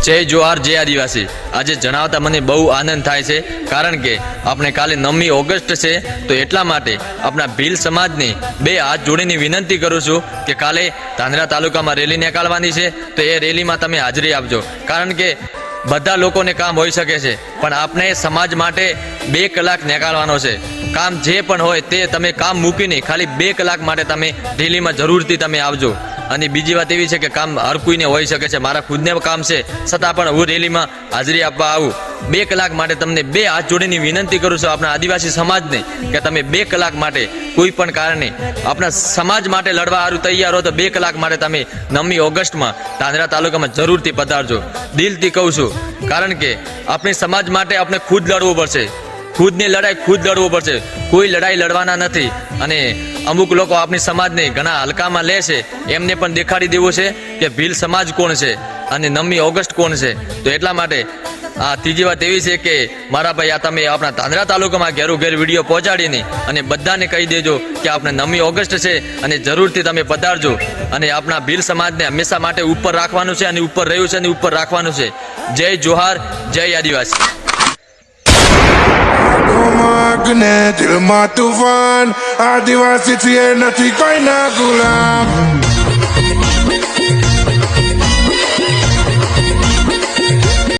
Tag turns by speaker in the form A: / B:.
A: જય જોહાર જય આદિવાસી। આજે જણાવતા મને બહુ આનંદ થાય છે, કારણ કે આપણે કાલે 9મી ઓગસ્ટ છે, તો એટલા માટે આપણા ભીલ સમાજને બે હાથ જોડીને વિનંતી કરું છું કે કાલે ધાંધ્રા તાલુકામાં રેલી નીકાળવાની છે, તો એ રેલીમાં તમે હાજરી આપજો। કારણ કે બધા લોકોને કામ હોઈ શકે છે, પણ આપણે સમાજ માટે 2 કલાક નીકાળવાનો છે। કામ જે પણ હોય તે તમે કામ મૂકીને ખાલી 2 કલાક માટે તમે રેલીમાં જરૂરથી તમે આવજો। અને બીજી વાત એવી છે કે કામ હર કોઈને હોઈ શકે છે, મારા ખુદને કામ છે, છતાં પણ હું રેલીમાં હાજરી આપવા આવું। 2 કલાક માટે તમને 2 હાથ જોડીને વિનંતી કરું છું આપણા આદિવાસી સમાજને કે તમે 2 કલાક માટે કોઈ પણ કારણે આપણા સમાજ માટે લડવા સારું તૈયાર હો તો 2 કલાક માટે તમે 9મી ઓગસ્ટમાં ધાંધ્રા તાલુકામાં જરૂરથી પધારજો। દિલથી કહું છું, કારણ કે આપણી સમાજ માટે આપણે ખુદ લડવું પડશે, ખુદની લડાઈ ખુદ લડવું પડશે, કોઈ લડાઈ લડવાના નથી। અને અમુક લોકો આપણી સમાજને ઘણા હલકામાં લે છે, એમને પણ દેખાડી દેવું છે કે ભીલ સમાજ કોણ છે અને 9મી ઓગસ્ટ કોણ છે। તો એટલા માટે આ ત્રીજી વાત એવી છે કે મારા ભાઈ આ તમે આપણા ધાંધ્રા તાલુકામાં ઘેરું ઘેર વિડીયો પહોંચાડીને અને બધાને કહી દેજો કે આપણે 9મી ઓગસ્ટ છે અને જરૂરથી તમે પધારજો। અને આપણા ભીલ સમાજને હંમેશા માટે ઉપર રાખવાનું છે અને ઉપર રહ્યું છે અને ઉપર રાખવાનું છે। જય જોહાર જય આદિવાસી।
B: दिल मा तूफान आदिवासी थी नथी कोई ना गुलाम।